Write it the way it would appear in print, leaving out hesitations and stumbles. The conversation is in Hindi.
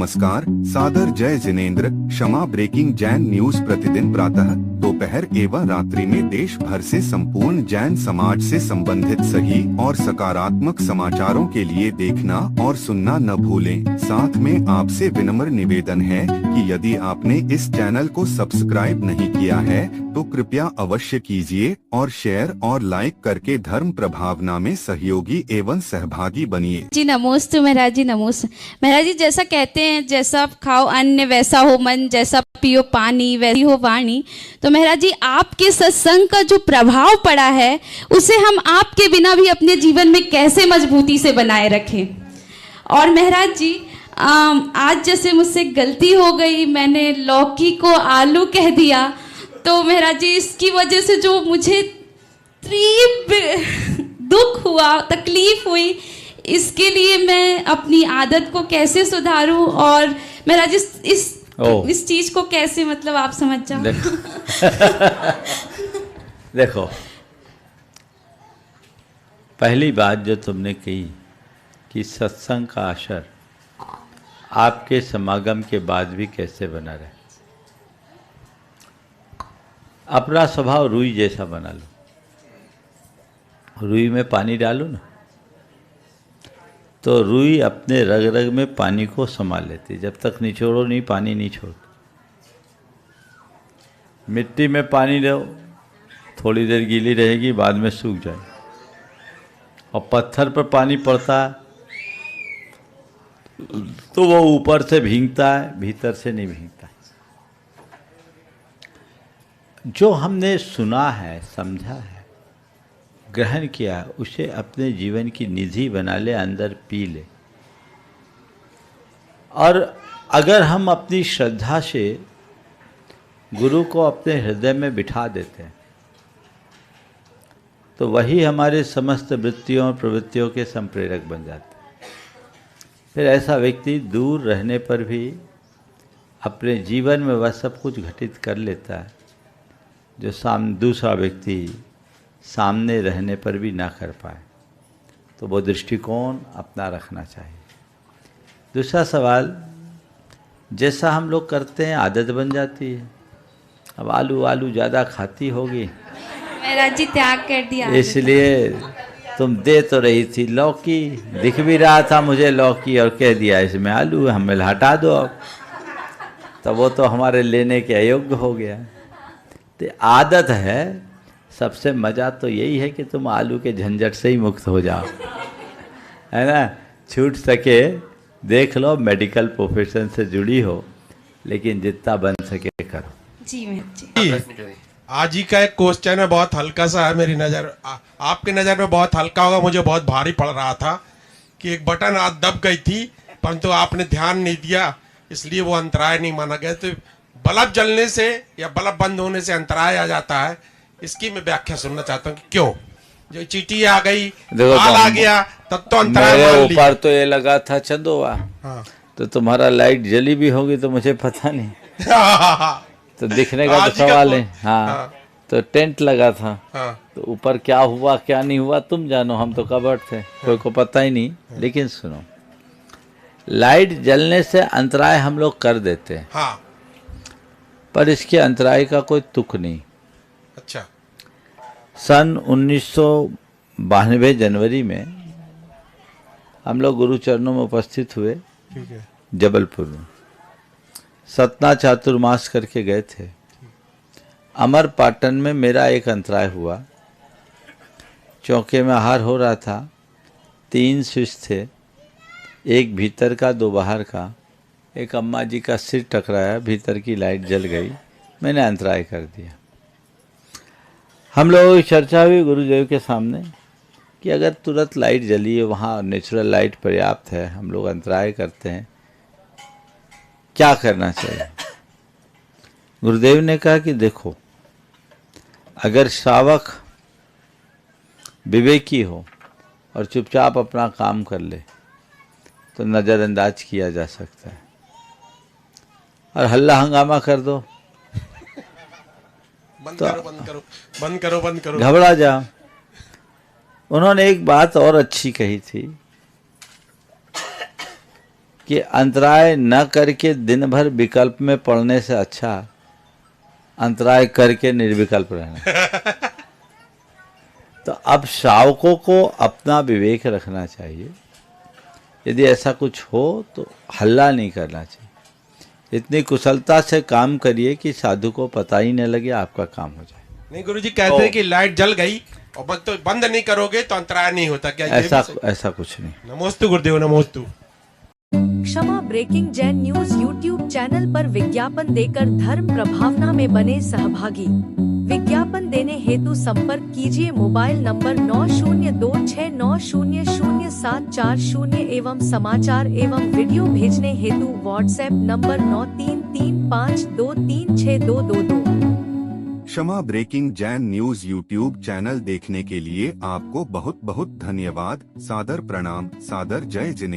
नमस्कार, सादर जय जिनेंद्र। क्षमा ब्रेकिंग जैन न्यूज प्रतिदिन प्रातः, दोपहर एवं रात्रि में देश भर से संपूर्ण जैन समाज से संबंधित सही और सकारात्मक समाचारों के लिए देखना और सुनना न भूलें। साथ में आपसे विनम्र निवेदन है कि यदि आपने इस चैनल को सब्सक्राइब नहीं किया है तो कृपया अवश्य कीजिए और शेयर और लाइक करके धर्म प्रभावना में सहयोगी एवं सहभागी बनिए। जी नमोस्तु महाराज जी, नमोस्तु महाराज जी। जैसा कहते हैं, जैसा खाओ अन्न वैसा हो मन, जैसा पियो पानी वैसी हो वाणी। तो महाराज जी, आपके सत्संग का जो प्रभाव पड़ा है उसे हम आपके बिना भी अपने जीवन में कैसे मजबूती से बनाए रखें। और महाराज जी, आज जैसे मुझसे गलती हो गई, मैंने लौकी को आलू कह दिया, तो महाराज जी इसकी वजह से जो मुझे दुख हुआ, तकलीफ हुई, इसके लिए मैं अपनी आदत को कैसे सुधारूं और महाराज इस चीज को कैसे, मतलब आप समझ जाओ। देखो, पहली बात जो तुमने कही कि सत्संग का असर आपके समागम के बाद भी कैसे बना रहे। अपना स्वभाव रुई जैसा बना लो। रुई में पानी डालो ना, तो रुई अपने रग रग में पानी को संभाल लेती। जब तक निचोड़ो नहीं, पानी नहीं छोड़ती। मिट्टी में पानी दो, थोड़ी देर गीली रहेगी, बाद में सूख जाए। और पत्थर पर पानी पड़ता है तो वो ऊपर से भीगता है, भीतर से नहीं भीगता। जो हमने सुना है, समझा है, ग्रहण किया, उसे अपने जीवन की निधि बना ले, अंदर पी ले। और अगर हम अपनी श्रद्धा से गुरु को अपने हृदय में बिठा देते हैं तो वही हमारे समस्त वृत्तियों और प्रवृत्तियों के संप्रेरक बन जाते हैं। फिर ऐसा व्यक्ति दूर रहने पर भी अपने जीवन में वह सब कुछ घटित कर लेता है जो दूसरा व्यक्ति सामने रहने पर भी ना कर पाए। तो वो दृष्टिकोण अपना रखना चाहिए। दूसरा सवाल, जैसा हम लोग करते हैं आदत बन जाती है। अब आलू ज़्यादा खाती होगी, मेरा जी त्याग कर दिया, इसलिए तुम दे तो रही थी लौकी, दिख भी रहा था मुझे लौकी, और कह दिया इसमें आलू, हमें हटा दो अब। तो वो तो हमारे लेने के अयोग्य हो गया। तो आदत है। सबसे मज़ा तो यही है कि तुम आलू के झंझट से ही मुक्त हो जाओ, है ना। छूट सके देख लो, मेडिकल प्रोफेशन से जुड़ी हो, लेकिन जितना बन सके करो। जी जी। आज ही का एक क्वेश्चन है, बहुत हल्का सा है। मेरी नज़र आपकी नज़र में बहुत हल्का होगा, मुझे बहुत भारी पड़ रहा था कि एक बटन आज दब गई थी, परंतु आपने ध्यान नहीं दिया, इसलिए वो अंतराय नहीं माना गया। तो बल्ब जलने से या बल्ब बंद होने से अंतराय आ जाता है, इसकी मैं व्याख्या सुनना चाहता हूँ कि क्यों। जो चीटी आ गई, माल आ गया, तब तो अंतराय मान लिया। ऊपर तो ये लगा था चंदोवा, हाँ। तो तुम्हारा लाइट जली भी होगी तो मुझे पता नहीं। तो दिखने का तो सवाल है। हाँ। तो टेंट लगा था। हाँ। तो ऊपर क्या हुआ क्या नहीं हुआ तुम जानो, हम तो कबर्ड थे, कोई को पता ही नहीं। लेकिन सुनो, लाइट जलने से अंतराय हम लोग कर देते हैं। हाँ। पर इसके अंतराय का कोई तुक नहीं। अच्छा। सन 1992 जनवरी में हम लोग गुरु चरणों में उपस्थित हुए। ठीक है। जबलपुर में सतना चातुर्मास करके गए थे। अमर पाटन में मेरा एक अंतराय हुआ। चौके में आहार हो रहा था, 3 स्विच थे, एक भीतर का 2 बाहर का। एक अम्मा जी का सिर टकराया, भीतर की लाइट जल गई, मैंने अंतराय कर दिया। हम लोगों की चर्चा हुई गुरुदेव के सामने कि अगर तुरंत लाइट जली है, वहाँ नेचुरल लाइट पर्याप्त है, हम लोग अंतराय करते हैं, क्या करना चाहिए। गुरुदेव ने कहा कि देखो, अगर श्रावक विवेकी हो और चुपचाप अपना काम कर ले तो नज़रअंदाज किया जा सकता है, और हल्ला हंगामा कर दो बंद करो, घबरा जाओ। उन्होंने एक बात और अच्छी कही थी कि अंतराय न करके दिन भर विकल्प में पड़ने से अच्छा अंतराय करके निर्विकल्प रहना। तो अब श्रावकों को अपना विवेक रखना चाहिए। यदि ऐसा कुछ हो तो हल्ला नहीं करना चाहिए। इतनी कुशलता से काम करिए कि साधु को पता ही न लगे, आपका काम हो जाए। नहीं गुरुजी कहते हैं कि लाइट जल गई और तो बंद नहीं करोगे तो अंतराय नहीं होता क्या? ऐसा कुछ नहीं। नमोस्तु गुरुदेव, नमोस्तु। Kshama breaking Jain news YouTube channel पर विज्ञापन देकर धर्म प्रभावना में बने सहभागी। विज्ञापन देने हेतु संपर्क कीजिए मोबाइल नंबर 9026900740 एवं समाचार एवं वीडियो भेजने हेतु WhatsApp number 9335236222। Kshama breaking Jain news YouTube channel देखने के लिए आपको बहुत बहुत धन्यवाद। सादर प्रणाम, सादर जय जिनेंद्र।